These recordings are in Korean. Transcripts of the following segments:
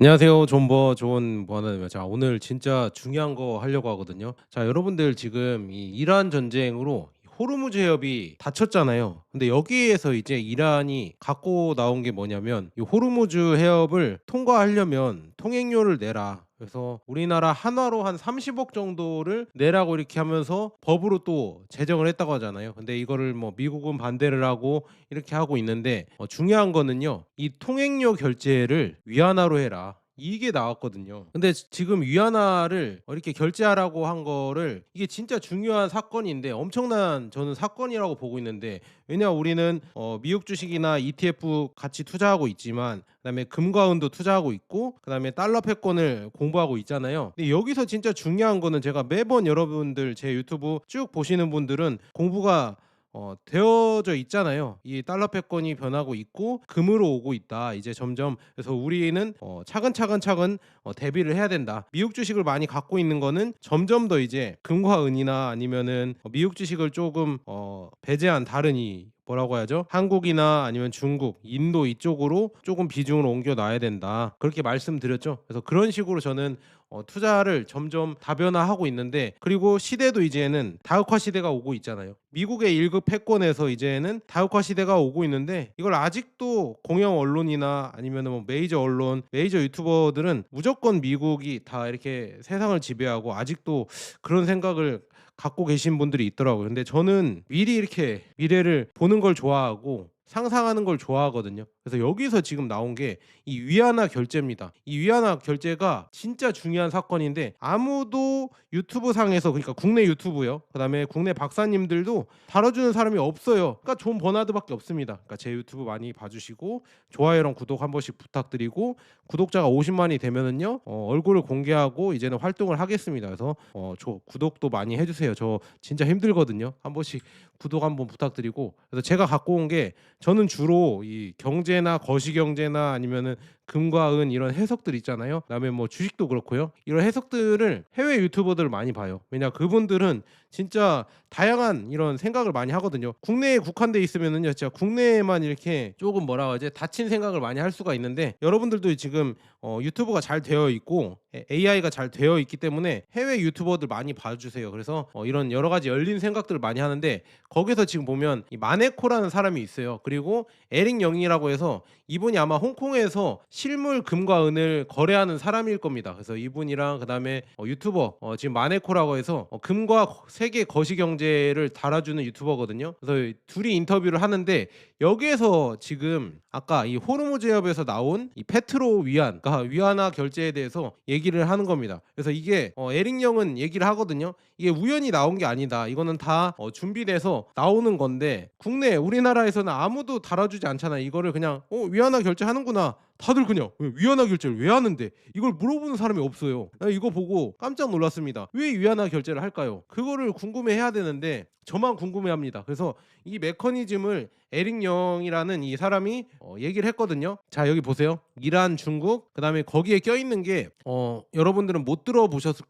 안녕하세요. 존버 좋은 버나입니다. 자, 오늘 진짜 중요한 거 하려고 하거든요. 자, 여러분들 지금 이 이란 전쟁으로 호르무즈 해협이 닫혔잖아요. 근데 여기에서 이제 이란이 갖고 나온 게 뭐냐면 이 호르무즈 해협을 통과하려면 통행료를 내라. 그래서 우리나라 한화로 한 30억 정도를 내라고 이렇게 하면서 법으로 또 제정을 했다고 하잖아요. 근데 이거를 뭐 미국은 반대를 하고 이렇게 하고 있는데 중요한 거는요. 이 통행료 결제를 위안화로 해라. 이게 나왔거든요. 근데 지금 위안화를 이렇게 결제하라고 한 거를 이게 진짜 중요한 사건인데 엄청난 저는 사건이라고 보고 있는데 왜냐 우리는 미국 주식이나 ETF 같이 투자하고 있지만 그다음에 금과 은도 투자하고 있고 그다음에 달러 패권을 공부하고 있잖아요. 근데 여기서 진짜 중요한 거는 제가 매번 여러분들 제 유튜브 쭉 보시는 분들은 공부가 되어져 있잖아요. 이 달러 패권이 변하고 있고 금으로 오고 있다. 이제 점점 그래서 우리는 차근차근 대비를 해야 된다. 미국 주식을 많이 갖고 있는 거는 점점 더 이제 금과 은이나 아니면은 미국 주식을 조금 배제한 다른 이 뭐라고 해야죠? 한국이나 아니면 중국, 인도 이쪽으로 조금 비중을 옮겨 놔야 된다. 그렇게 말씀드렸죠. 그래서 그런 식으로 저는 투자를 점점 다변화하고 있는데 그리고 시대도 이제는 다흑화 시대가 오고 있잖아요. 미국의 1급 패권에서 이제는 다흑화 시대가 오고 있는데 이걸 아직도 공영 언론이나 아니면 뭐 메이저 언론, 메이저 유튜버들은 무조건 미국이 다 이렇게 세상을 지배하고 아직도 그런 생각을 갖고 계신 분들이 있더라고요. 근데 저는 미리 이렇게 미래를 보는 걸 좋아하고 상상하는 걸 좋아하거든요. 그래서 여기서 지금 나온 게 이 위안화 결제입니다. 이 위안화 결제가 진짜 중요한 사건인데 아무도 유튜브 상에서 그러니까 국내 유튜브요. 그다음에 국내 박사님들도 다뤄주는 사람이 없어요. 그러니까 존 버나드밖에 없습니다. 그러니까 제 유튜브 많이 봐주시고 좋아요랑 구독 한 번씩 부탁드리고 구독자가 50만이 되면은요 얼굴을 공개하고 이제는 활동을 하겠습니다. 그래서 저 구독도 많이 해주세요. 저 진짜 힘들거든요. 한 번씩 구독 한번 부탁드리고 그래서 제가 갖고 온 게 저는 주로 이 경제나 거시경제나 아니면은 금과 은 이런 해석들 있잖아요. 그다음에 뭐 주식도 그렇고요. 이런 해석들을 해외 유튜버들 많이 봐요. 왜냐 그분들은 진짜 다양한 이런 생각을 많이 하거든요. 국내에 국한돼 있으면은요, 진짜 국내에만 이렇게 조금 뭐라 하지 닫힌 생각을 많이 할 수가 있는데 여러분들도 지금 유튜브가 잘 되어 있고 AI가 잘 되어 있기 때문에 해외 유튜버들 많이 봐주세요. 그래서 이런 여러 가지 열린 생각들을 많이 하는데 거기서 지금 보면 이 마네코라는 사람이 있어요. 그리고 에릭 영이라고 해서 이분이 아마 홍콩에서 실물 금과 은을 거래하는 사람일 겁니다. 그래서 이분이랑 그다음에 유튜버 지금 마네코라고 해서 금과 세계 거시 경제를 달아주는 유튜버거든요. 그래서 둘이 인터뷰를 하는데 여기에서 지금 아까 이 호르무즈 해협에서 나온 이 페트로 위안, 그러니까 위안화 결제에 대해서 얘기를 하는 겁니다. 그래서 이게 에릭 영은 얘기를 하거든요. 이게 우연히 나온 게 아니다. 이거는 다 준비돼서 나오는 건데 국내 우리나라에서는 아무도 달아주지 않잖아요. 이거를 그냥 위안화 결제하는구나. 다들 그냥 위안화 결제를 왜 하는데 이걸 물어보는 사람이 없어요. 나 이거 보고 깜짝 놀랐습니다. 왜 위안화 결제를 할까요? 그거를 궁금해해야 되는데 저만 궁금해합니다. 그래서 이 메커니즘을 에릭 영이라는 이 사람이 얘기를 했거든요. 자 여기 보세요. 이란, 중국, 그다음에 거기에 껴있는 게 여러분들은 못 들어보셨을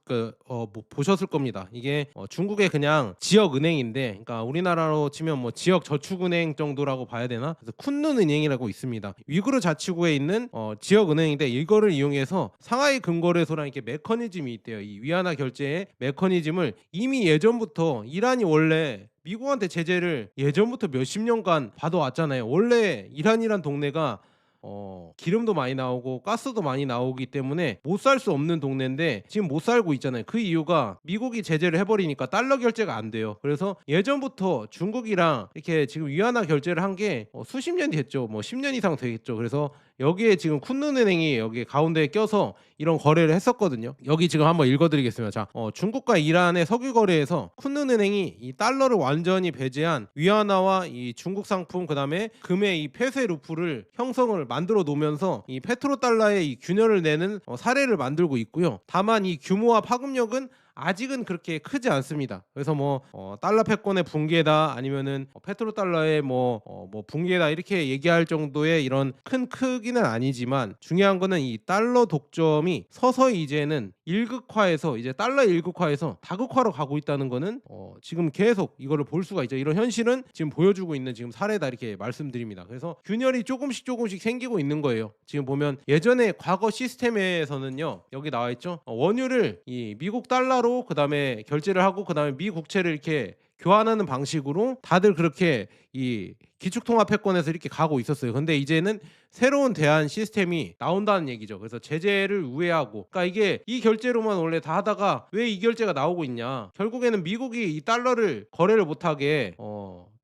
못 보셨을 겁니다. 이게 중국의 그냥 지역 은행인데, 그러니까 우리나라로 치면 뭐 지역 저축은행 정도라고 봐야 되나? 그래서 쿤눈 은행이라고 있습니다. 위구르 자치구에 있는 지역 은행인데 이거를 이용해서 상하이 금거래소라는 이렇게 메커니즘이 있대요. 이 위안화 결제의 메커니즘을 이미 예전부터 이란이 원래 미국한테 제재를 예전부터 몇십 년간 받아왔잖아요. 원래 이란이란 동네가 기름도 많이 나오고 가스도 많이 나오기 때문에 못 살 수 없는 동네인데 지금 못 살고 있잖아요. 그 이유가 미국이 제재를 해버리니까 달러 결제가 안 돼요. 그래서 예전부터 중국이랑 이렇게 지금 위안화 결제를 한 게 수십 년이 됐죠. 뭐 10년 이상 되겠죠. 그래서 여기에 지금 쿤눈은행이 여기 가운데에 껴서 이런 거래를 했었거든요. 여기 지금 한번 읽어드리겠습니다. 자, 중국과 이란의 석유 거래에서 쿤눈은행이 이 달러를 완전히 배제한 위안화와 이 중국 상품 그다음에 금의 이 폐쇄 루프를 형성을 만들어 놓으면서 이 페트로달러의 이 균열을 내는 사례를 만들고 있고요. 다만 이 규모와 파급력은 아직은 그렇게 크지 않습니다. 그래서 뭐 달러 패권의 붕괴다 아니면은 페트로달러의 뭐 붕괴다 이렇게 얘기할 정도의 이런 큰 크기는 아니지만 중요한 거는 이 달러 독점이 서서히 이제는 일극화해서 이제 달러 일극화해서 다극화로 가고 있다는 거는 지금 계속 이거를 볼 수가 있죠. 이런 현실은 지금 보여주고 있는 지금 사례다 이렇게 말씀드립니다. 그래서 균열이 조금씩 생기고 있는 거예요. 지금 보면 예전에 과거 시스템에서는요. 여기 나와 있죠. 원유를 이 미국 달러로 그다음에 결제를 하고 그다음에 미 국채를 이렇게 교환하는 방식으로 다들 그렇게 이 기축통화패권에서 이렇게 가고 있었어요. 근데 이제는 새로운 대안 시스템이 나온다는 얘기죠. 그래서 제재를 우회하고, 그러니까 이게 이 결제로만 원래 다 하다가 왜 이 결제가 나오고 있냐? 결국에는 미국이 이 달러를 거래를 못하게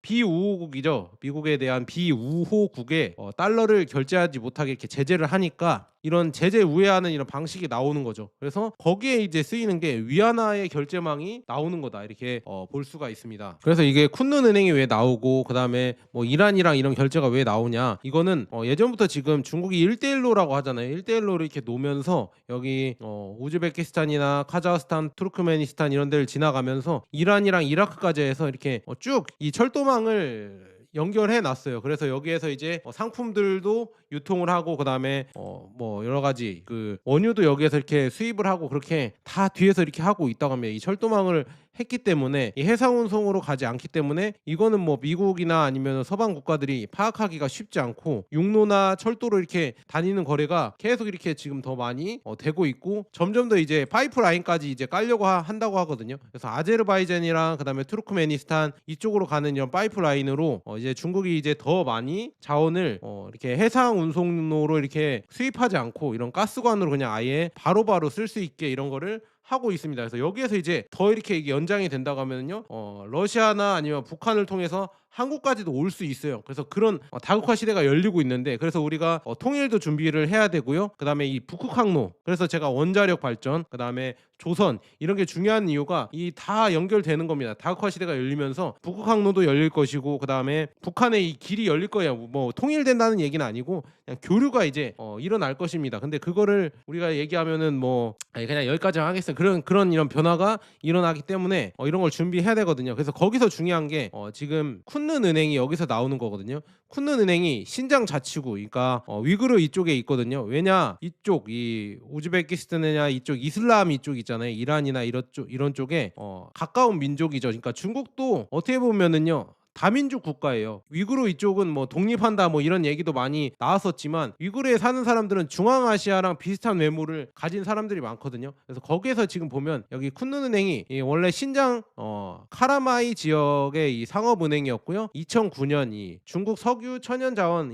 비우호국이죠. 미국에 대한 비우호국에 달러를 결제하지 못하게 이렇게 제재를 하니까 이런 제재 우회하는 이런 방식이 나오는 거죠. 그래서 거기에 이제 쓰이는 게 위안화의 결제망이 나오는 거다 이렇게 볼 수가 있습니다. 그래서 이게 쿤눈 은행이 왜 나오고 그다음에 뭐 이란이랑 이런 결제가 왜 나오냐? 이거는 예전부터 지금 중국이 1대1로라고 하잖아요. 1대1로를 이렇게 놓으면서 여기 우즈베키스탄이나 카자흐스탄, 투르크메니스탄 이런 데를 지나가면서 이란이랑 이라크까지 해서 이렇게 쭉 이 철도망을 연결해 놨어요. 그래서 여기에서 이제 상품들도 유통을 하고 그다음에 뭐 여러 가지 그 원유도 여기에서 이렇게 수입을 하고 그렇게 다 뒤에서 이렇게 하고 있다고 합니다. 이 철도망을 했기 때문에 이 해상 운송으로 가지 않기 때문에 이거는 뭐 미국이나 아니면 서방 국가들이 파악하기가 쉽지 않고 육로나 철도로 이렇게 다니는 거래가 계속 이렇게 지금 더 많이 되고 있고 점점 더 이제 파이프라인까지 이제 깔려고 한다고 하거든요. 그래서 아제르바이잔이랑 그다음에 투르크메니스탄 이쪽으로 가는 이런 파이프라인으로 이제 중국이 이제 더 많이 자원을 이렇게 해상 운송로로 이렇게 수입하지 않고 이런 가스관으로 그냥 아예 바로바로 쓸 수 있게 이런 거를 하고 있습니다. 그래서 여기에서 이제 더 이렇게 이게 연장이 된다고 하면요, 러시아나 아니면 북한을 통해서 한국까지도 올 수 있어요. 그래서 그런 다국화 시대가 열리고 있는데, 그래서 우리가 통일도 준비를 해야 되고요. 그다음에 이 북극 항로, 그래서 제가 원자력 발전, 그다음에 조선 이런 게 중요한 이유가 이 다 연결되는 겁니다. 다국화 시대가 열리면서 북극 항로도 열릴 것이고 그다음에 북한의 이 길이 열릴 거예요. 뭐 통일된다는 얘기는 아니고 그냥 교류가 이제 일어날 것입니다. 근데 그거를 우리가 얘기하면은 뭐 그냥 여기까지 하겠어요. 그런 이런 변화가 일어나기 때문에 이런 걸 준비해야 되거든요. 그래서 거기서 중요한 게 지금 쿤눈 은행이 여기서 나오는 거거든요. 쿤눈 은행이 신장 자치구, 그러니까 위구르 이쪽에 있거든요. 왜냐, 이쪽 이 우즈베키스탄이나 이쪽 이슬람 이쪽 있잖아요. 이란이나 이런 쪽에 가까운 민족이죠. 그러니까 중국도 어떻게 보면은요, 다민족 국가예요. 위구르 이쪽은 뭐 독립한다 뭐 이런 얘기도 많이 나왔었지만 위구르에 사는 사람들은 중앙아시아랑 비슷한 외모를 가진 사람들이 많거든요. 그래서 거기에서 지금 보면 여기 쿤눈은행이 원래 신장 카라마이 지역의 이 상업은행이었고요. 2009년 이 중국 석유 천연자원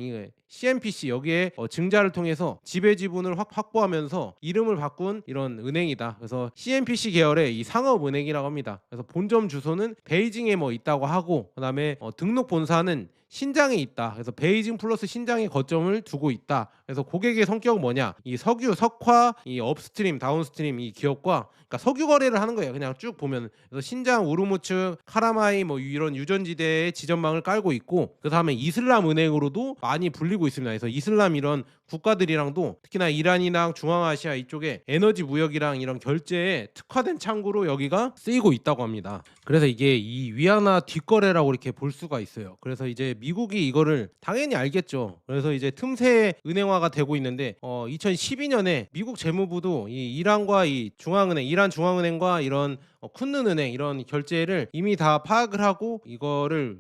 CNPC 여기에 증자를 통해서 지배 지분을 확보하면서 이름을 바꾼 이런 은행이다. 그래서 CNPC 계열의 이 상업은행이라고 합니다. 그래서 본점 주소는 베이징에 뭐 있다고 하고 그다음에 등록 본사는 신장에 있다. 그래서 베이징 플러스 신장에 거점을 두고 있다. 그래서 고객의 성격은 뭐냐? 이 석유, 석화, 이 업스트림, 다운스트림 이 기업과 그러니까 석유 거래를 하는 거예요. 그냥 쭉 보면. 그래서 신장, 우르무츠, 카라마이 뭐 이런 유전지대의 지점망을 깔고 있고 그다음에 이슬람 은행으로도 많이 불리고 있습니다. 그래서 이슬람 이런 국가들이랑도 특히나 이란이랑 중앙아시아 이쪽에 에너지 무역이랑 이런 결제에 특화된 창구로 여기가 쓰이고 있다고 합니다. 그래서 이게 이 위안화 뒷거래라고 이렇게 볼 수가 있어요. 그래서 이제 미국이 이거를 당연히 알겠죠. 그래서 이제 틈새 은행화가 되고 있는데 2012년에 미국 재무부도 이 이란과 이 중앙은행, 이란 중앙은행과 이런 쿤눈 은행 이런 결제를 이미 다 파악을 하고 이거를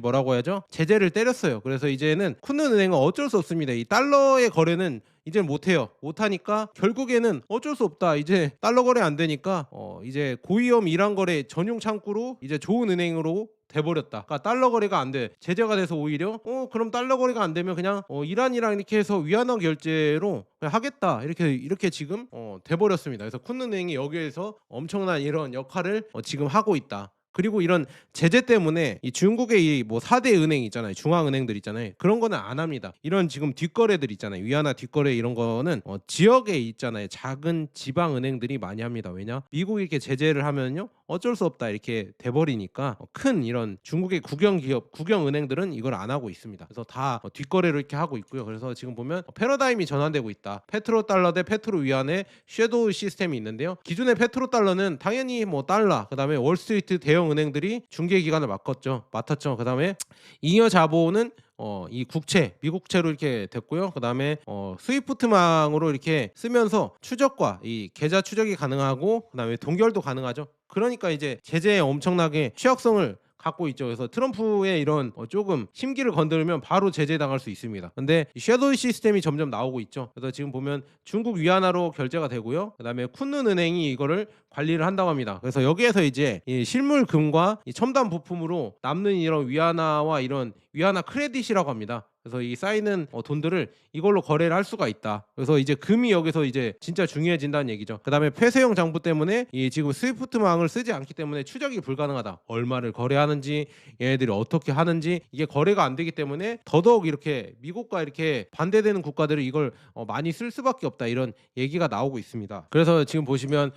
뭐라고 해야죠? 제재를 때렸어요. 그래서 이제는 쿤눈 은행은 어쩔 수 없습니다. 이 달러의 거래는 이제 못해요. 못하니까 결국에는 어쩔 수 없다. 이제 달러 거래 안 되니까 이제 고위험 이란 거래 전용 창구로 이제 좋은 은행으로 돼버렸다. 그러니까 달러 거래가 안 돼. 제재가 돼서 오히려 그럼 달러 거래가 안 되면 그냥 이란이랑 이렇게 해서 위안화 결제로 그냥 하겠다. 이렇게 지금 돼버렸습니다. 그래서 쿤눈은행이 여기에서 엄청난 이런 역할을 지금 하고 있다. 그리고 이런 제재 때문에 이 중국의 이 뭐 4대 은행 있잖아요. 중앙은행들 있잖아요. 그런 거는 안 합니다. 이런 지금 뒷거래들 있잖아요. 위안화 뒷거래 이런 거는 지역에 있잖아요. 작은 지방 은행들이 많이 합니다. 왜냐? 미국이 이렇게 제재를 하면요. 어쩔 수 없다 이렇게 돼버리니까 큰 이런 중국의 국영 기업, 국영 은행들은 이걸 안 하고 있습니다. 그래서 다 뒷거래를 이렇게 하고 있고요. 그래서 지금 보면 패러다임이 전환되고 있다. 페트로 달러 대 페트로 위안의 섀도우 시스템이 있는데요. 기존의 페트로 달러는 당연히 뭐 달러, 그다음에 월스트리트 대형 은행들이 중개 기관을 맡았죠. 그다음에 잉여 자본은 이 국채, 미국채로 이렇게 됐고요. 그다음에 스위프트망으로 이렇게 쓰면서 추적과 이 계좌 추적이 가능하고 그다음에 동결도 가능하죠. 그러니까 이제 제재에 엄청나게 취약성을 갖고 있죠. 그래서 트럼프의 이런 조금 심기를 건드리면 바로 제재당할 수 있습니다. 근데 이 섀도우 시스템이 점점 나오고 있죠. 그래서 지금 보면 중국 위안화로 결제가 되고요. 그다음에 쿤눈 은행이 이거를 관리를 한다고 합니다. 그래서 여기에서 이제 이 실물금과 이 첨단 부품으로 남는 이런 위안화와 이런 위안화 크레딧이라고 합니다. 그래서 이 쌓이는 돈들을 이걸로 거래를 할 수가 있다. 그래서 이제 금이 여기서 이제 진짜 중요해진다는 얘기죠. 그다음에 폐쇄형 장부 때문에 이 지금 스위프트망을 쓰지 않기 때문에 추적이 불가능하다. 얼마를 거래하는지 얘네들이 어떻게 하는지 이게 거래가 안 되기 때문에 더더욱 이렇게 미국과 이렇게 반대되는 국가들이 이걸 많이 쓸 수밖에 없다. 이런 얘기가 나오고 있습니다. 그래서 지금 보시면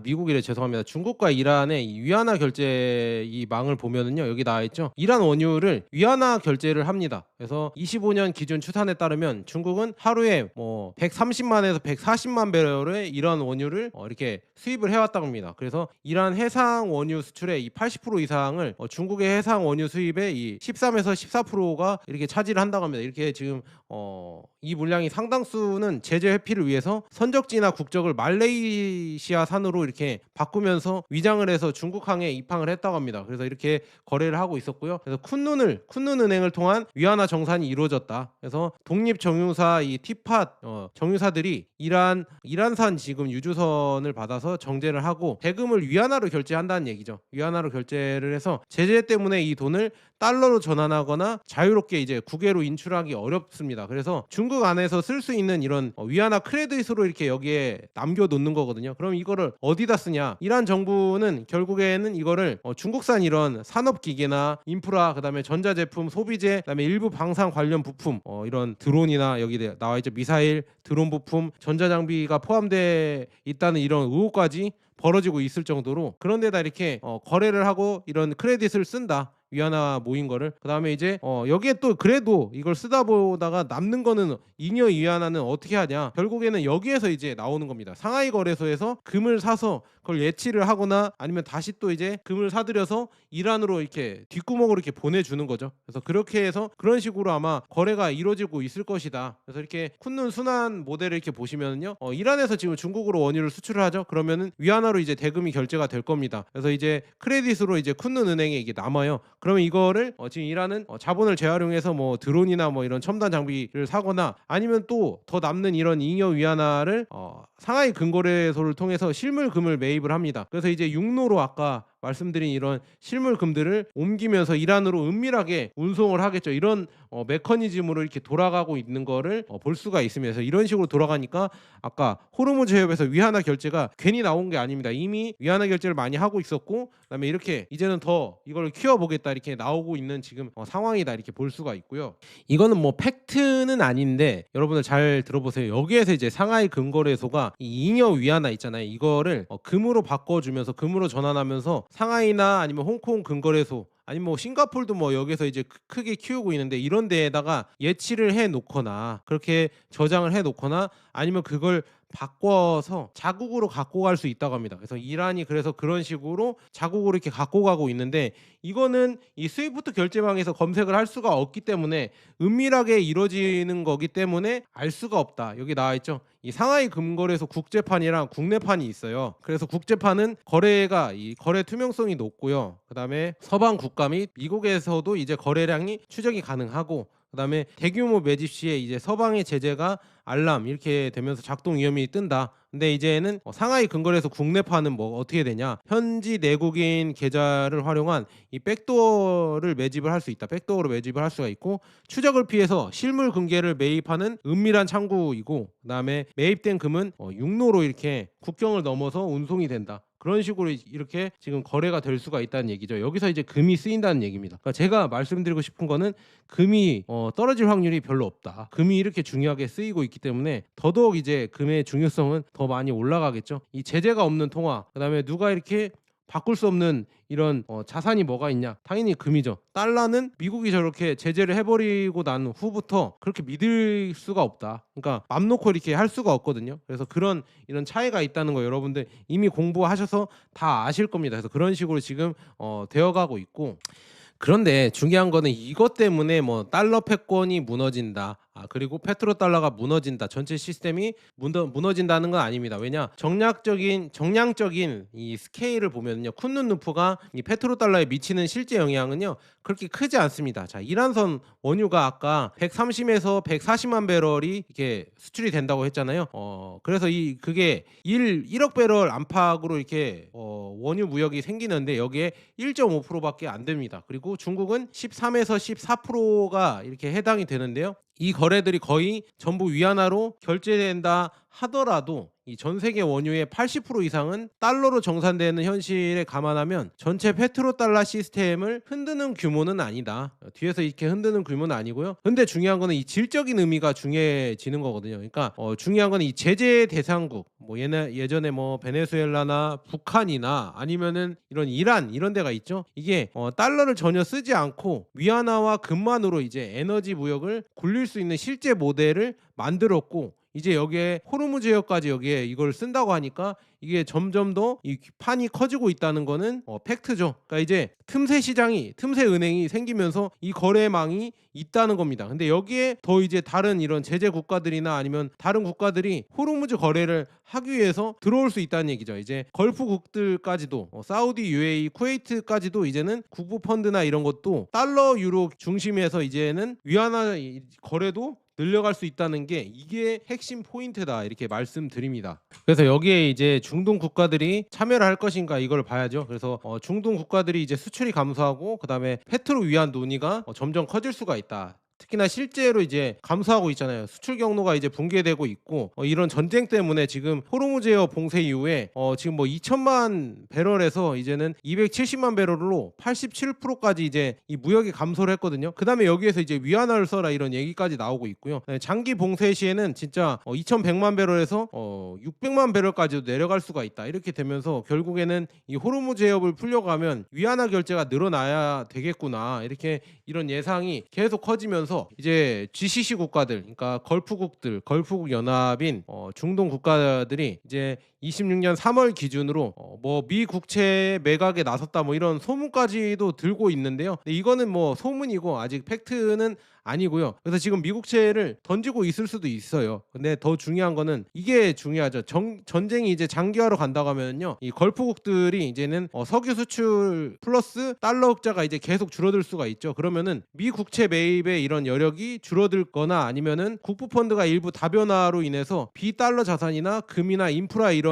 미국이래 죄송합니다. 중국과 이란의 이 위안화 결제 이 망을 보면은요. 여기 나와 있죠. 이란 원유를 위안화 결제를 합니다. 그래서 25년 기준 추산에 따르면 중국은 하루에 130만에서 140만 배럴의 이런 원유를 이렇게 수입을 해왔다고 합니다. 그래서 이란 해상 원유 수출의 이 80% 이상을 중국의 해상 원유 수입의 이 13에서 14%가 이렇게 차지를 한다고 합니다. 이렇게 지금 이 물량이 상당수는 제재 회피를 위해서 선적지나 국적을 말레이시아산으로 이렇게 바꾸면서 위장을 해서 중국항에 입항을 했다고 합니다. 그래서 이렇게 거래를 하고 있었고요. 그래서 쿤눈 은행을 통한 위안화 정산이 이루어졌다. 그래서 독립 정유사 이 티팟 정유사들이 이란산 지금 유주선을 받아서 정제를 하고 대금을 위안화로 결제한다는 얘기죠. 위안화로 결제를 해서 제재 때문에 이 돈을 달러로 전환하거나 자유롭게 이제 국외로 인출하기 어렵습니다. 그래서 중국 안에서 쓸 수 있는 이런 위안화 크레딧으로 이렇게 여기에 남겨놓는 거거든요. 그럼 이거를 어디다 쓰냐? 이란 정부는 결국에는 이거를 중국산 이런 산업기계나 인프라, 그다음에 전자제품, 소비재, 그다음에 일부 방산 관련 부품, 이런 드론이나 여기 나와 있죠. 미사일, 드론 부품, 전자장비가 포함되어 있다는 이런 의혹까지 벌어지고 있을 정도로 그런 데다 이렇게 거래를 하고 이런 크레딧을 쓴다. 위안화 모인 거를. 그다음에 이제 여기에 또 그래도 이걸 쓰다 보다가 남는 거는 잉여 위안화는 어떻게 하냐? 결국에는 여기에서 이제 나오는 겁니다. 상하이 거래소에서 금을 사서 그걸 예치를 하거나 아니면 다시 또 이제 금을 사들여서 이란으로 이렇게 뒷구멍으로 이렇게 보내주는 거죠. 그래서 그렇게 해서 그런 식으로 아마 거래가 이루어지고 있을 것이다. 그래서 이렇게 쿤눈 순환 모델을 이렇게 보시면요, 이란에서 지금 중국으로 원유를 수출을 하죠. 그러면은 위안화로 이제 대금이 결제가 될 겁니다. 그래서 이제 크레딧으로 이제 쿤눈 은행에 이게 남아요. 그러면 이거를 지금 이란은 자본을 재활용해서 뭐 드론이나 뭐 이런 첨단 장비를 사거나 아니면 또 더 남는 이런 잉여 위안화를 상하이 금거래소를 통해서 실물금을 매입을 합니다. 그래서 이제 육로로 아까 말씀드린 이런 실물금들을 옮기면서 이란으로 은밀하게 운송을 하겠죠. 이런 메커니즘으로 이렇게 돌아가고 있는 거를 볼 수가 있습니다. 그래서 이런 식으로 돌아가니까 아까 호르무즈 해협에서 위안화 결제가 괜히 나온 게 아닙니다. 이미 위안화 결제를 많이 하고 있었고 그다음에 이렇게 이제는 더 이걸 키워보겠다 이렇게 나오고 있는 지금 상황이다 이렇게 볼 수가 있고요. 이거는 뭐 팩트는 아닌데 여러분들 잘 들어보세요. 여기에서 이제 상하이 금거래소가 이 잉여 위안화 있잖아요. 이거를 금으로 바꿔주면서 금으로 전환하면서 상하이나 아니면 홍콩 금거래소 아니면 뭐 싱가포르도 뭐 여기서 이제 크게 키우고 있는데 이런 데에다가 예치를 해 놓거나 그렇게 저장을 해 놓거나 아니면 그걸 바꿔서 자국으로 갖고 갈 수 있다고 합니다. 그래서 이란이 그래서 그런 식으로 자국으로 이렇게 갖고 가고 있는데 이거는 이 스위프트 결제망에서 검색을 할 수가 없기 때문에 은밀하게 이루어지는 거기 때문에 알 수가 없다. 여기 나와 있죠. 이 상하이 금거래소 국제판이랑 국내판이 있어요. 그래서 국제판은 거래가 이 거래 투명성이 높고요. 그다음에 서방 국가 및 미국에서도 이제 거래량이 추적이 가능하고 그다음에 대규모 매집 시에 이제 서방의 제재가 알람 이렇게 되면서 작동 위험이 뜬다. 근데 이제는 상하이 근거래소 국내파는 뭐 어떻게 되냐? 현지 내국인 계좌를 활용한 이 백도어를 매집을 할 수 있다. 백도어로 매집을 할 수가 있고 추적을 피해서 실물 금괴를 매입하는 은밀한 창구이고 그다음에 매입된 금은 육로로 이렇게 국경을 넘어서 운송이 된다. 그런 식으로 이렇게 지금 거래가 될 수가 있다는 얘기죠. 여기서 이제 금이 쓰인다는 얘기입니다. 그러니까 제가 말씀드리고 싶은 거는 금이 떨어질 확률이 별로 없다. 금이 이렇게 중요하게 쓰이고 있기 때문에 더더욱 이제 금의 중요성은 더 많이 올라가겠죠. 이 제재가 없는 통화, 그다음에 누가 이렇게 바꿀 수 없는 이런 자산이 뭐가 있냐? 당연히 금이죠. 달러는 미국이 저렇게 제재를 해버리고 난 후부터 그렇게 믿을 수가 없다. 그러니까 맘 놓고 이렇게 할 수가 없거든요. 그래서 이런 차이가 있다는 거 여러분들 이미 공부하셔서 다 아실 겁니다. 그래서 그런 식으로 지금 되어가고 있고 그런데 중요한 거는 이것 때문에 뭐 달러 패권이 무너진다. 그리고 페트로달러가 무너진다. 전체 시스템이 무너진다는 건 아닙니다. 왜냐? 정량적인 이 스케일을 보면요. 쿤눈루프가 이 페트로달러에 미치는 실제 영향은요. 그렇게 크지 않습니다. 자, 이란선 원유가 아까 130에서 140만 배럴이 이렇게 수출이 된다고 했잖아요. 그래서 그게 1억 배럴 안팎으로 이렇게 원유 무역이 생기는데 여기에 1.5%밖에 안 됩니다. 그리고 중국은 13에서 14%가 이렇게 해당이 되는데요. 이 거래들이 거의 전부 위안화로 결제된다 하더라도 이 전 세계 원유의 80% 이상은 달러로 정산되는 현실에 감안하면 전체 페트로달러 시스템을 흔드는 규모는 아니다. 뒤에서 이렇게 흔드는 규모는 아니고요. 근데 중요한 거는 이 질적인 의미가 중요해지는 거거든요. 그러니까 중요한 거는 이 제재 대상국 뭐 예전에 뭐 베네수엘라나 북한이나 아니면은 이런 이란 이런 데가 있죠. 이게 달러를 전혀 쓰지 않고 위안화와 금만으로 이제 에너지 무역을 굴릴 수 있는 실제 모델을 만들었고 이제 여기에 호르무즈 해협까지 여기에 이걸 쓴다고 하니까 이게 점점 더 이 판이 커지고 있다는 거는 팩트죠. 그러니까 이제 틈새 은행이 생기면서 이 거래망이 있다는 겁니다. 근데 여기에 더 이제 다른 이런 제재 국가들이나 아니면 다른 국가들이 호르무즈 거래를 하기 위해서 들어올 수 있다는 얘기죠. 이제 걸프국들까지도 사우디, UAE, 쿠웨이트까지도 이제는 국부 펀드나 이런 것도 달러, 유로 중심에서 이제는 위안화 거래도 늘려갈 수 있다는 게 이게 핵심 포인트다 이렇게 말씀드립니다. 그래서 여기에 이제 중동 국가들이 참여를 할 것인가 이걸 봐야죠. 그래서 중동 국가들이 이제 수출이 감소하고 그다음에 페트로 위안 논의가 점점 커질 수가 있다. 특히나 실제로 이제 감소하고 있잖아요. 수출 경로가 이제 붕괴되고 있고 이런 전쟁 때문에 지금 호르무즈해협 봉쇄 이후에 지금 뭐 2천만 배럴에서 이제는 270만 배럴로 87%까지 이제 이 무역이 감소를 했거든요. 그다음에 여기에서 이제 위안화를 써라 이런 얘기까지 나오고 있고요. 장기 봉쇄 시에는 진짜 2,100만 배럴에서 600만 배럴까지도 내려갈 수가 있다. 이렇게 되면서 결국에는 이 호르무즈해협을 풀려가면 위안화 결제가 늘어나야 되겠구나. 이렇게 이런 예상이 계속 커지면서 이제 GCC 국가들, 그러니까 걸프국 연합인 중동 국가들이 이제 26년 3월 기준으로 뭐 미 국채 매각에 나섰다 뭐 이런 소문까지도 들고 있는데요. 근데 이거는 뭐 소문이고 아직 팩트는 아니고요. 그래서 지금 미국채를 던지고 있을 수도 있어요. 근데 더 중요한 거는 이게 중요하죠. 전쟁이 이제 장기화로 간다고 하면요. 이 걸프국들이 이제는 석유 수출 플러스 달러 흑자가 이제 계속 줄어들 수가 있죠. 그러면은 미 국채 매입의 이런 여력이 줄어들거나 아니면은 국부 펀드가 일부 다변화로 인해서 비달러 자산이나 금이나 인프라 이런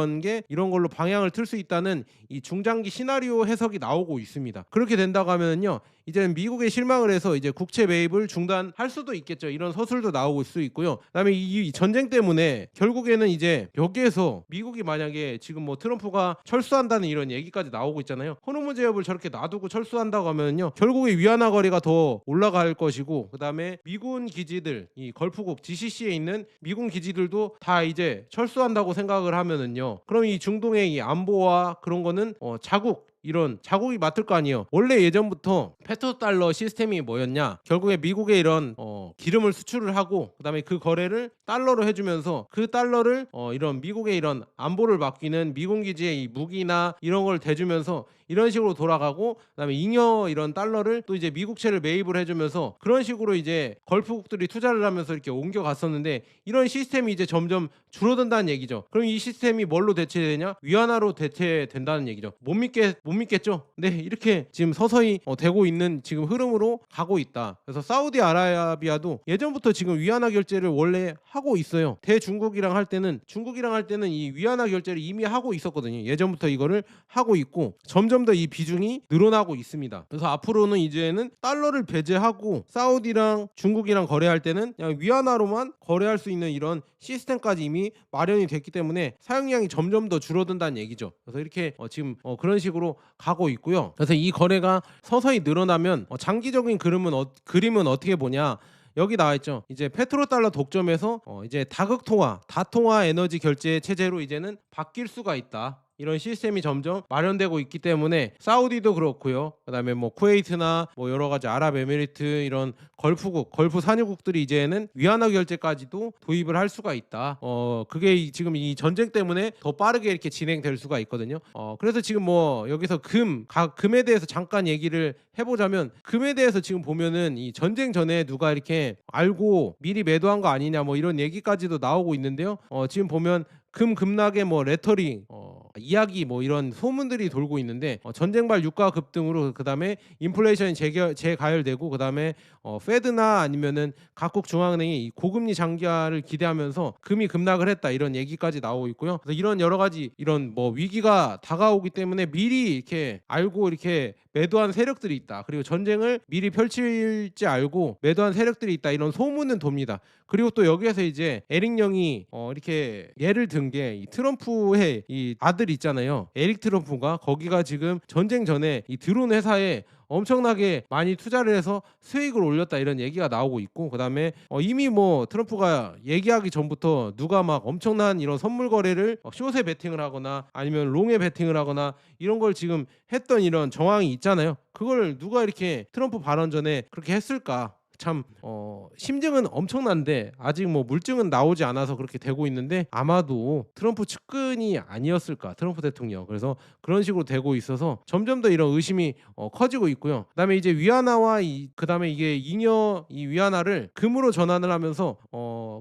걸로 방향을 틀 수 있다는 이 중장기 시나리오 해석이 나오고 있습니다. 그렇게 된다고 하면은요. 이제는 미국에 실망을 해서 이제 국채 매입을 중단할 수도 있겠죠. 이런 서술도 나오고 있을 수 있고요. 그다음에 이 전쟁 때문에 결국에는 이제 여기에서 미국이 만약에 지금 뭐 트럼프가 철수한다는 이런 얘기까지 나오고 있잖아요. 호르무즈 해협을 저렇게 놔두고 철수한다고 하면요. 결국에 위안화 거래가 더 올라갈 것이고 그다음에 미군 기지들 이 걸프국 GCC에 있는 미군 기지들도 다 이제 철수한다고 생각을 하면은요. 그럼 이 중동의 이 안보와 그런 거는 이런 자국이 맡을 거 아니에요. 원래 예전부터 페트로달러 시스템이 뭐였냐? 결국에 미국에 이런 기름을 수출을 하고 그다음에 그 거래를 달러로 해주면서 그 달러를 이런 미국의 이런 안보를 맡기는 미군 기지의 이 무기나 이런 걸 대주면서 이런 식으로 돌아가고 그다음에 잉여 이런 달러를 또 이제 미국채를 매입을 해주면서 그런 식으로 이제 걸프국들이 투자를 하면서 이렇게 옮겨갔었는데 이런 시스템이 이제 점점 줄어든다는 얘기죠. 그럼 이 시스템이 뭘로 대체되냐? 위안화로 대체된다는 얘기죠. 못 믿겠죠? 네, 이렇게 지금 서서히 되고 있는 지금 흐름으로 가고 있다. 그래서 사우디아라비아도 예전부터 지금 위안화 결제를 원래 하고 있어요. 중국이랑 할 때는 이 위안화 결제를 이미 하고 있었거든요. 예전부터 이거를 하고 있고 점점 더 이 비중이 늘어나고 있습니다. 그래서 앞으로는 이제는 달러를 배제하고 사우디랑 중국이랑 거래할 때는 그냥 위안화로만 거래할 수 있는 이런 시스템까지 이미 마련이 됐기 때문에 사용량이 점점 더 줄어든다는 얘기죠. 그래서 이렇게 지금 그런 식으로 가고 있고요. 그래서 이 거래가 서서히 늘어나면 장기적인 그림은 어떻게 보냐? 여기 나와 있죠. 이제 페트로달러 독점에서 이제 다통화 에너지 결제 체제로 이제는 바뀔 수가 있다. 이런 시스템이 점점 마련되고 있기 때문에 사우디도 그렇고요. 그다음에 뭐 쿠웨이트나 뭐 여러 가지 아랍에미리트 이런 걸프국, 걸프 산유국들이 이제는 위안화 결제까지도 도입을 할 수가 있다. 그게 지금 이 전쟁 때문에 더 빠르게 이렇게 진행될 수가 있거든요. 그래서 지금 뭐 여기서 금에 대해서 잠깐 얘기를 해보자면, 금에 대해서 지금 보면은 이 전쟁 전에 누가 이렇게 알고 미리 매도한 거 아니냐 뭐 이런 얘기까지도 나오고 있는데요. 지금 보면 급락의 뭐 레터링 이야기 뭐 이런 소문들이 돌고 있는데, 전쟁발 유가 급등으로 그다음에 인플레이션이 재가열되고 그다음에 페드나 아니면은 각국 중앙은행이 이 고금리 장기화를 기대하면서 금이 급락을 했다 이런 얘기까지 나오고 있고요. 그래서 이런 여러 가지 이런 뭐 위기가 다가오기 때문에 미리 이렇게 알고 이렇게 매도한 세력들이 있다. 그리고 전쟁을 미리 펼칠지 알고 매도한 세력들이 있다. 이런 소문은 돕니다. 그리고 또 여기에서 이제 에릭 영이 이렇게 예를 든 게 이 트럼프의 이 아들 있잖아요. 에릭 트럼프가 거기가 지금 전쟁 전에 이 드론 회사에 엄청나게 많이 투자를 해서 수익을 올렸다 이런 얘기가 나오고 있고, 그다음에 이미 뭐 트럼프가 얘기하기 전부터 누가 막 엄청난 이런 선물 거래를 숏에 베팅을 하거나 아니면 롱에 베팅을 하거나 이런 걸 지금 했던 이런 정황이 있잖아요. 그걸 누가 이렇게 트럼프 발언 전에 그렇게 했을까? 참 심증은 엄청난데 아직 뭐 물증은 나오지 않아서 그렇게 되고 있는데, 아마도 트럼프 측근이 아니었을까, 트럼프 대통령. 그래서 그런 식으로 되고 있어서 점점 더 이런 의심이 커지고 있고요. 그다음에 이제 위안화와 그다음에 이게 잉여 이 위안화를 금으로 전환을 하면서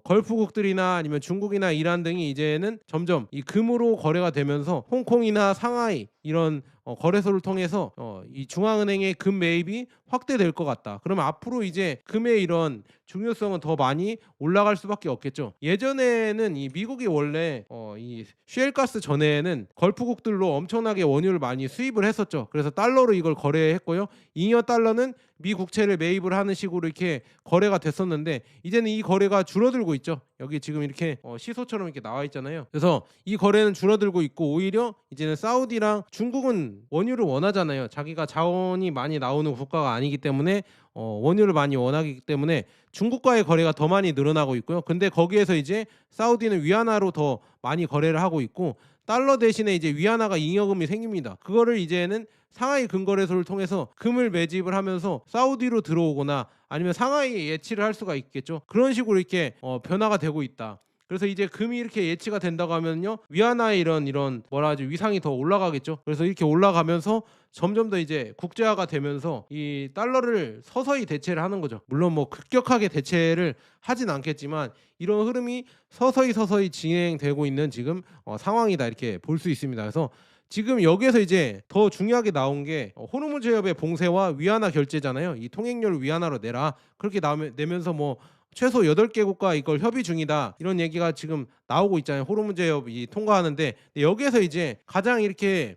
걸프국들이나 아니면 중국이나 이란 등이 이제는 점점 이 금으로 거래가 되면서 홍콩이나 상하이 이런 거래소를 통해서 이 중앙은행의 금 매입이 확대될 것 같다. 그러면 앞으로 이제 금의 이런 중요성은 더 많이 올라갈 수밖에 없겠죠. 예전에는 이 미국이 원래 이 셰일가스 전에는 걸프국들로 엄청나게 원유를 많이 수입을 했었죠. 그래서 달러로 이걸 거래했고요. 잉여 달러는 미 국채를 매입을 하는 식으로 이렇게 거래가 됐었는데, 이제는 이 거래가 줄어들고 있죠. 여기 지금 이렇게 시소처럼 이렇게 나와 있잖아요. 그래서 이 거래는 줄어들고 있고, 오히려 이제는 사우디랑 중국은 원유를 원하잖아요. 자기가 자원이 많이 나오는 국가가 아니기 때문에 원유를 많이 원하기 때문에 중국과의 거래가 더 많이 늘어나고 있고요. 근데 거기에서 이제 사우디는 위안화로 더 많이 거래를 하고 있고, 달러 대신에 이제 위안화가 잉여금이 생깁니다. 그거를 이제는 상하이 금거래소를 통해서 금을 매집을 하면서 사우디로 들어오거나 아니면 상하이에 예치를 할 수가 있겠죠. 그런 식으로 이렇게 변화가 되고 있다. 그래서 이제 금이 이렇게 예치가 된다고 하면요, 위안화의 이런 뭐라 하지, 위상이 더 올라가겠죠. 그래서 이렇게 올라가면서 점점 더 이제 국제화가 되면서 이 달러를 서서히 대체를 하는 거죠. 물론 뭐 급격하게 대체를 하진 않겠지만 이런 흐름이 서서히 진행되고 있는 지금 상황이다, 이렇게 볼 수 있습니다. 그래서 지금 여기에서 이제 더 중요하게 나온 게 호르무즈 해협의 봉쇄와 위안화 결제잖아요. 이 통행료를 위안화로 내라, 그렇게 내면서 뭐 최소 8개국과 이걸 협의 중이다 이런 얘기가 지금 나오고 있잖아요. 호르무즈 해협이 통과하는데, 여기에서 이제 가장 이렇게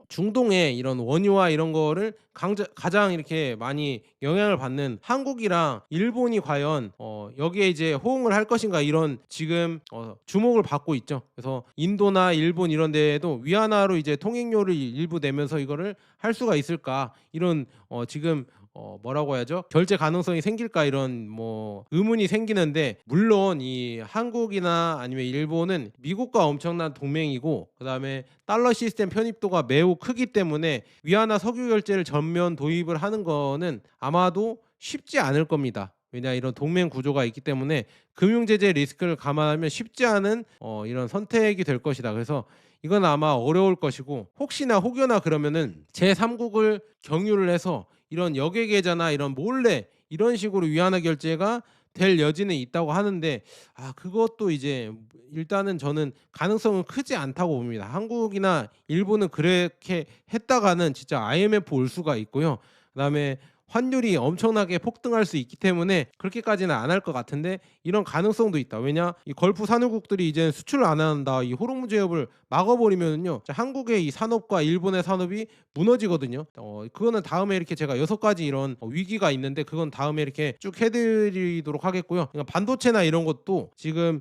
중동의 이런 원유와 이런 거를 가장 이렇게 많이 영향을 받는 한국이랑 일본이 과연 여기에 이제 호응을 할 것인가, 이런 지금 주목을 받고 있죠. 그래서 인도나 일본 이런 데에도 위안화로 이제 통행료를 일부 내면서 이거를 할 수가 있을까, 이런 지금 뭐라고 해야죠? 결제 가능성이 생길까, 이런 뭐 의문이 생기는데, 물론 이 한국이나 아니면 일본은 미국과 엄청난 동맹이고 그다음에 달러 시스템 편입도가 매우 크기 때문에 위안화 석유 결제를 전면 도입을 하는 거는 아마도 쉽지 않을 겁니다. 왜냐, 이런 동맹 구조가 있기 때문에 금융 제재 리스크를 감안하면 쉽지 않은 이런 선택이 될 것이다. 그래서 이건 아마 어려울 것이고, 혹여나 그러면은 제3국을 경유를 해서 이런 역외 계좌나 이런 몰래 이런 식으로 위안화 결제가 될 여지는 있다고 하는데, 그것도 이제 일단은 저는 가능성은 크지 않다고 봅니다. 한국이나 일본은 그렇게 했다가는 진짜 IMF 올 수가 있고요. 그다음에 환율이 엄청나게 폭등할 수 있기 때문에 그렇게까지는 안 할 것 같은데, 이런 가능성도 있다. 왜냐, 이 걸프 산유국들이 이제 수출을 안 한다, 이 호르무즈 해협을 막아버리면요, 한국의 이 산업과 일본의 산업이 무너지거든요. 그거는 다음에 이렇게 제가 6가지 이런 위기가 있는데, 그건 다음에 이렇게 쭉 해드리도록 하겠고요. 그러니까 반도체나 이런 것도 지금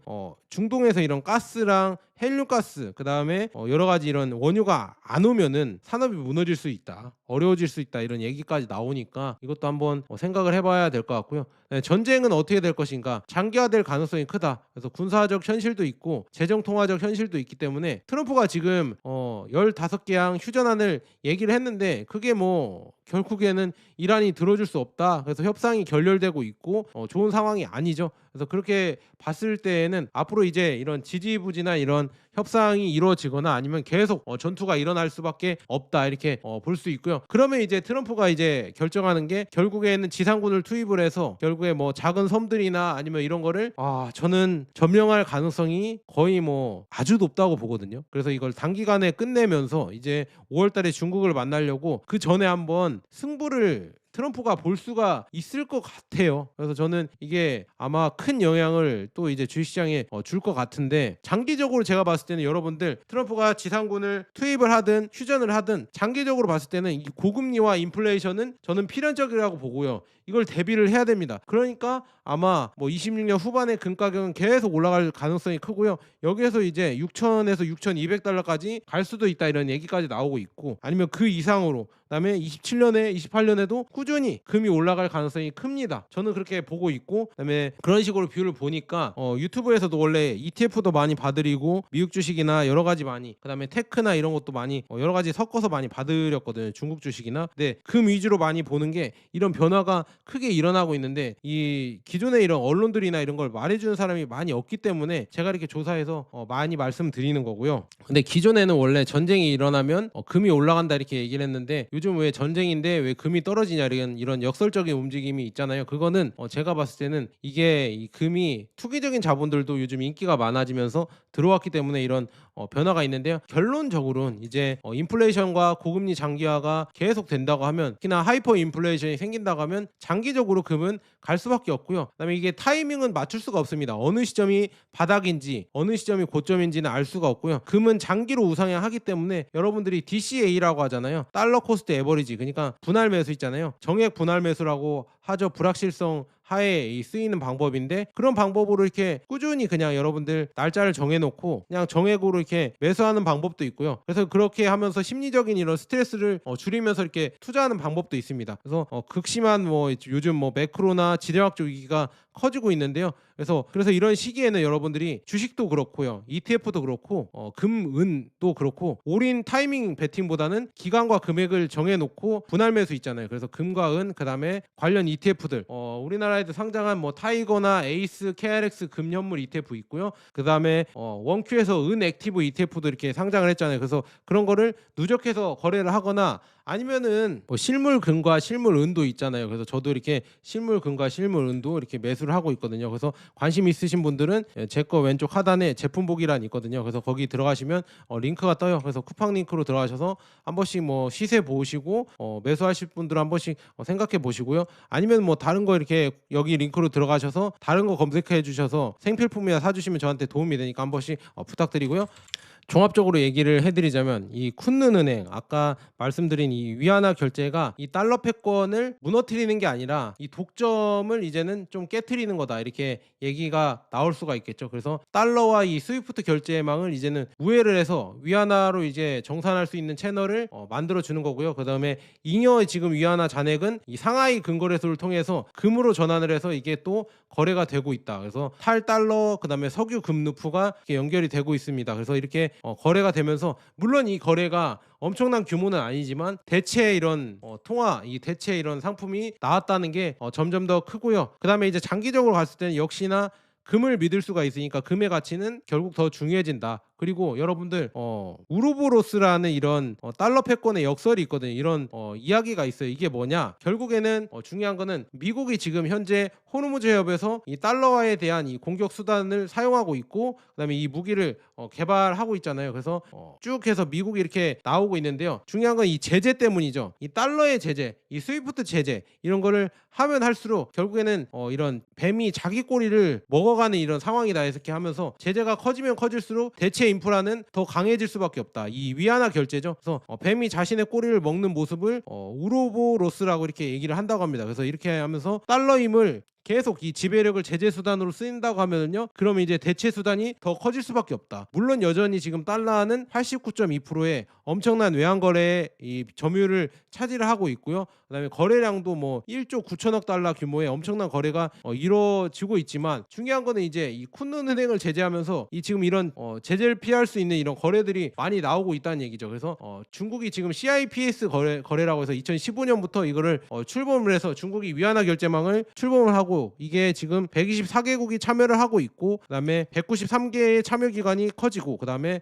중동에서 이런 가스랑 헬륨가스, 그 다음에 여러 가지 이런 원유가 안 오면은 산업이 무너질 수 있다, 어려워질 수 있다, 이런 얘기까지 나오니까 이것도 한번 생각을 해봐야 될 것 같고요. 네, 전쟁은 어떻게 될 것인가, 장기화될 가능성이 크다. 그래서 군사적 현실도 있고 재정 통화적 현실도 있기 때문에 트럼프가 지금 15개항 휴전안을 얘기를 했는데 그게 뭐 결국에는 이란이 들어줄 수 없다. 그래서 협상이 결렬되고 있고 좋은 상황이 아니죠. 그래서 그렇게 봤을 때에는 앞으로 이제 이런 지지부진한 이런 협상이 이루어지거나 아니면 계속 전투가 일어날 수밖에 없다, 이렇게 볼 수 있고요. 그러면 이제 트럼프가 이제 결정하는 게 결국에는 지상군을 투입을 해서 결국에 뭐 작은 섬들이나 아니면 이런 거를 저는 점령할 가능성이 거의 뭐 아주 높다고 보거든요. 그래서 이걸 단기간에 끝내면서 이제 5월 달에 중국을 만나려고 그 전에 한번 승부를 트럼프가 볼 수가 있을 것 같아요. 그래서 저는 이게 아마 큰 영향을 또 이제 주식시장에 줄 것 같은데, 장기적으로 제가 봤을 때는 여러분들 트럼프가 지상군을 투입을 하든 휴전을 하든 장기적으로 봤을 때는 이 고금리와 인플레이션은 저는 필연적이라고 보고요. 이걸 대비를 해야 됩니다. 그러니까 아마 뭐 26년 후반에 금 가격은 계속 올라갈 가능성이 크고요. 여기에서 이제 6천에서 6,200달러까지 갈 수도 있다, 이런 얘기까지 나오고 있고, 아니면 그 이상으로, 그다음에 27년에 28년에도 꾸준히 금이 올라갈 가능성이 큽니다. 저는 그렇게 보고 있고, 그다음에 그런 식으로 뷰를 보니까 유튜브에서도 원래 ETF도 많이 봐드리고 미국 주식이나 여러 가지 많이, 그다음에 테크나 이런 것도 많이 여러 가지 섞어서 많이 봐드렸거든요. 중국 주식이나. 근데 금 위주로 많이 보는 게 이런 변화가 크게 일어나고 있는데 이 기존에 이런 언론들이나 이런 걸 말해주는 사람이 많이 없기 때문에 제가 이렇게 조사해서 많이 말씀드리는 거고요. 근데 기존에는 원래 전쟁이 일어나면 금이 올라간다 이렇게 얘기를 했는데, 요즘 왜 전쟁인데 왜 금이 떨어지냐, 이런 역설적인 움직임이 있잖아요. 그거는 제가 봤을 때는 이게 이 금이 투기적인 자본들도 요즘 인기가 많아지면서 들어왔기 때문에 이런 변화가 있는데요. 결론적으로는 이제 인플레이션과 고금리 장기화가 계속 된다고 하면, 특히나 하이퍼 인플레이션이 생긴다고 하면 장기적으로 금은 갈 수밖에 없고요. 그다음에 이게 타이밍은 맞출 수가 없습니다. 어느 시점이 바닥인지 어느 시점이 고점인지는 알 수가 없고요. 금은 장기로 우상향하기 때문에 여러분들이 DCA라고 하잖아요. 달러 코스트 에버리지, 그러니까 분할 매수 있잖아요. 정액 분할 매수라고 하죠. 불확실성 하에 쓰이는 방법인데, 그런 방법으로 이렇게 꾸준히 그냥 여러분들 날짜를 정해놓고 그냥 정액으로 이렇게 매수하는 방법도 있고요. 그래서 그렇게 하면서 심리적인 이런 스트레스를 줄이면서 이렇게 투자하는 방법도 있습니다. 그래서 극심한 뭐 요즘 뭐 매크로나 지정학적 위기가 커지고 있는데요. 그래서 이런 시기에는 여러분들이 주식도 그렇고요, ETF도 그렇고 금은도 그렇고 올인 타이밍 베팅보다는 기간과 금액을 정해놓고 분할 매수 있잖아요. 그래서 금과 은, 그다음에 관련 ETF들 우리나라에도 상장한 뭐 타이거나 에이스, KRX 금연물 ETF 있고요. 그다음에 원큐에서 은 액티브 ETF도 이렇게 상장을 했잖아요. 그래서 그런 거를 누적해서 거래를 하거나, 아니면은 뭐 실물 금과 실물 은도 있잖아요. 그래서 저도 이렇게 실물 금과 실물 은도 이렇게 매수를 하고 있거든요. 그래서 관심 있으신 분들은 제 거 왼쪽 하단에 제품 보기란 있거든요. 그래서 거기 들어가시면 링크가 떠요. 그래서 쿠팡 링크로 들어가셔서 한 번씩 뭐 시세 보시고 매수하실 분들은 한 번씩 생각해 보시고요. 아니면 뭐 다른 거 이렇게 여기 링크로 들어가셔서 다른 거 검색해 주셔서 생필품이나 사주시면 저한테 도움이 되니까 한 번씩 부탁드리고요. 종합적으로 얘기를 해드리자면, 이 쿤는은행 아까 말씀드린 이 위안화 결제가 이 달러 패권을 무너뜨리는 게 아니라 이 독점을 이제는 좀 깨트리는 거다, 이렇게 얘기가 나올 수가 있겠죠. 그래서 달러와 이 스위프트 결제망을 이제는 우회를 해서 위안화로 이제 정산할 수 있는 채널을 만들어 주는 거고요. 그 다음에 잉여 지금 위안화 잔액은 이 상하이 근거래소를 통해서 금으로 전환을 해서 이게 또 거래가 되고 있다. 그래서 탈달러, 그 다음에 석유 금누프가 연결이 되고 있습니다. 그래서 이렇게 거래가 되면서, 물론 이 거래가 엄청난 규모는 아니지만 대체 이런 이 대체 이런 상품이 나왔다는 게 점점 더 크고요. 그 다음에 이제 장기적으로 봤을 때는 역시나 금을 믿을 수가 있으니까 금의 가치는 결국 더 중요해진다. 그리고 여러분들 우르보로스라는 이런 달러 패권의 역설이 있거든요. 이런 이야기가 있어요. 이게 뭐냐? 결국에는 중요한 거는 미국이 지금 현재 호르무즈 해협에서 이 달러화에 대한 이 공격 수단을 사용하고 있고, 그다음에 이 무기를 개발하고 있잖아요. 그래서 쭉 해서 미국이 이렇게 나오고 있는데요. 중요한 건 이 제재 때문이죠. 이 달러의 제재, 이 스위프트 제재, 이런 거를 하면 할수록 결국에는 이런 뱀이 자기 꼬리를 먹어가는 이런 상황이다, 이렇게 하면서 제재가 커지면 커질수록 대체 인프라는 더 강해질 수밖에 없다. 이 위안화 결제죠. 그래서 뱀이 자신의 꼬리를 먹는 모습을 우로보로스라고 이렇게 얘기를 한다고 합니다. 그래서 이렇게 하면서 달러 힘을 계속 이 지배력을 제재 수단으로 쓰인다고 하면은요. 그러면 이제 대체 수단이 더 커질 수밖에 없다. 물론 여전히 지금 달러는 89.2%의 엄청난 외환 거래의 이 점유율을 차지를 하고 있고요. 그다음에 거래량도 뭐 1조 9천억 달러 규모의 엄청난 거래가 이루어지고 있지만 중요한 거는 이제 이 쿤눈 은행을 제재하면서 이 지금 이런 제재를 피할 수 있는 이런 거래들이 많이 나오고 있다는 얘기죠. 그래서 중국이 지금 CIPS 거래라고 해서 2015년부터 이거를 출범을 해서 중국이 위안화 결제망을 출범을 하고 이게 지금 124개국이 참여를 하고 있고 그다음에 193개의 참여 기관이 커지고 그다음에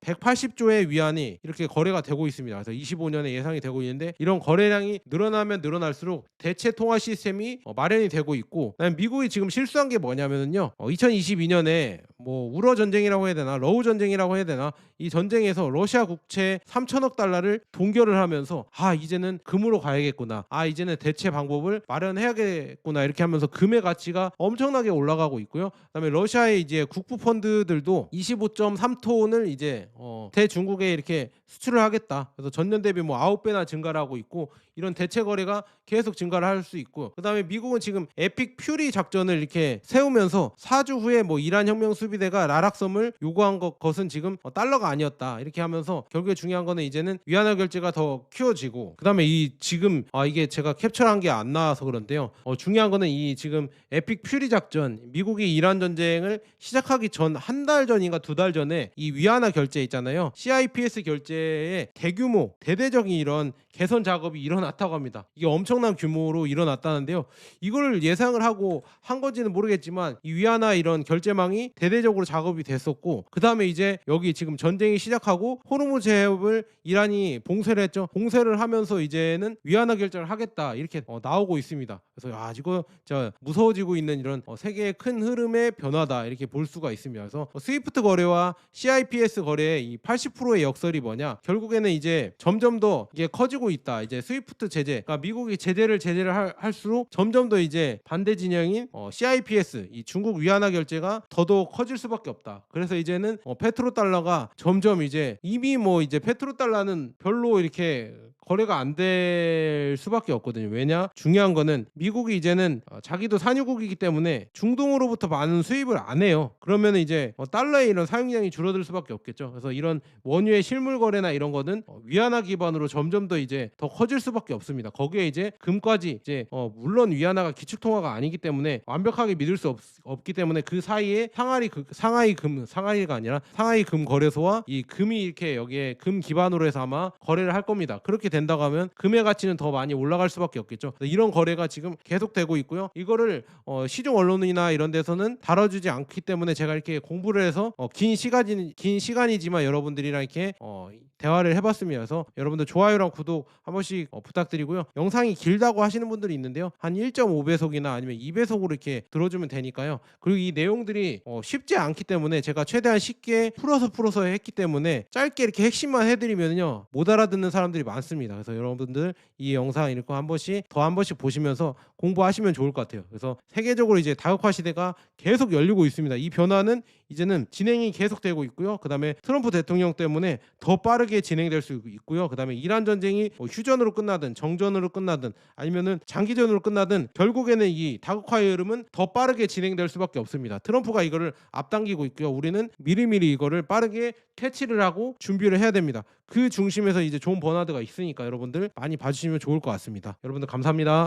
180조의 위안이 이렇게 거래가 되고 있습니다. 그래서 25년에 예상이 되고 있는데 이런 거래량이 늘어나면 늘어날수록 대체 통화 시스템이 마련이 되고 있고 그다음에 미국이 지금 실수한 게 뭐냐면은요. 2022년에 뭐 우러 전쟁이라고 해야 되나 러우 전쟁이라고 해야 되나 이 전쟁에서 러시아 국채 3천억 달러를 동결을 하면서 이제는 금으로 가야겠구나. 이제는 대체 방법을 마련해야겠구나. 이렇게 하면서 금의 가치가 엄청나게 올라가고 있고요. 그다음에 러시아의 이제 국부 펀드들도 25.3톤을 이제 대중국에 이렇게 수출을 하겠다. 그래서 전년 대비 뭐 9배나 증가를 하고 있고 이런 대체 거래가 계속 증가를 할 수 있고 그다음에 미국은 지금 에픽 퓨리 작전을 이렇게 세우면서 4주 후에 뭐 이란 혁명 수비대가 라락섬을 요구한 것은 지금 달러가 아니었다. 이렇게 하면서 결국에 중요한 거는 이제는 위안화 결제가 더 키워지고 그다음에 이 지금 이게 제가 캡처한 게 안 나와서 그런데요. 중요한 거는 이 지금 에픽 퓨리 작전 미국이 이란 전쟁을 시작하기 전 한 달 전인가 2달 전에 이 위안화 결제 있잖아요. CIPS 결제의 대규모 대대적인 이런 개선 작업이 일어났다고 합니다. 이게 엄청난 규모로 일어났다는데요. 이걸 예상을 하고 한 건지는 모르겠지만 이 위안화 이런 결제망이 대대적으로 작업이 됐었고 그다음에 이제 여기 지금 전쟁이 시작하고 호르무즈 해협을 이란이 봉쇄를 했죠. 봉쇄를 하면서 이제는 위안화 결제를 하겠다 이렇게 나오고 있습니다. 그래서 이거 진짜 무서워지고 있는 이런 세계의 큰 흐름의 변화다 이렇게 볼 수가 있습니다. 그래서 스위프트 거래와 CIPS 거래의 이 80%의 역설이 뭐냐? 결국에는 이제 점점 더 이게 커지고 있다. 이제 스위프트 제재, 그러니까 미국이 제재를 할수록 점점 더 이제 반대 진영인 CIPS 이 중국 위안화 결제가 더더욱 커질 수밖에 없다. 그래서 이제는 페트로달러가 점점 이제 이미 뭐 이제 페트로달러는 별로 이렇게 거래가 안 될 수밖에 없거든요. 왜냐? 중요한 거는 미국이 이제는 자기도 산유국이기 때문에 중동으로부터 많은 수입을 안 해요. 그러면 이제 달러의 이런 사용량이 줄어들 수밖에 없겠죠. 그래서 이런 원유의 실물 거래나 이런 거는 위안화 기반으로 점점 더 이제 더 커질 수밖에 없습니다. 거기에 이제 금까지 이제 물론 위안화가 기축 통화가 아니기 때문에 완벽하게 믿을 수 없기 때문에 그 사이에 상하이가 아니라 상하이 금 거래소와 이 금이 이렇게 여기에 금 기반으로 해서 아마 거래를 할 겁니다. 그렇게 된다고 하면 금의 가치는 더 많이 올라갈 수밖에 없겠죠. 이런 거래가 지금 계속되고 있고요. 이거를 시중 언론이나 이런 데서는 다뤄주지 않기 때문에 제가 이렇게 공부를 해서 긴 시간이지만 여러분들이랑 이렇게 대화를 해봤습니다. 그래서 여러분들 좋아요랑 구독 한 번씩 부탁드리고요. 영상이 길다고 하시는 분들이 있는데요. 한 1.5배속이나 아니면 2배속으로 이렇게 들어주면 되니까요. 그리고 이 내용들이 쉽지 않기 때문에 제가 최대한 쉽게 풀어서 했기 때문에 짧게 이렇게 핵심만 해드리면요. 못 알아듣는 사람들이 많습니다. 그래서 여러분들 이 영상 읽고 한 번씩 보시면서 공부하시면 좋을 것 같아요. 그래서 세계적으로 이제 다극화 시대가 계속 열리고 있습니다. 이 변화는 이제는 진행이 계속되고 있고요. 그다음에 트럼프 대통령 때문에 더 빠르게 진행될 수 있고요. 그다음에 이란 전쟁이 휴전으로 끝나든 정전으로 끝나든 아니면은 장기전으로 끝나든 결국에는 이 다극화의 흐름은 더 빠르게 진행될 수밖에 없습니다. 트럼프가 이거를 앞당기고 있고요. 우리는 미리미리 이거를 빠르게 캐치를 하고 준비를 해야 됩니다. 그 중심에서 이제 존 버나드가 있으니까 여러분들 많이 봐주시면 좋을 것 같습니다. 여러분들 감사합니다.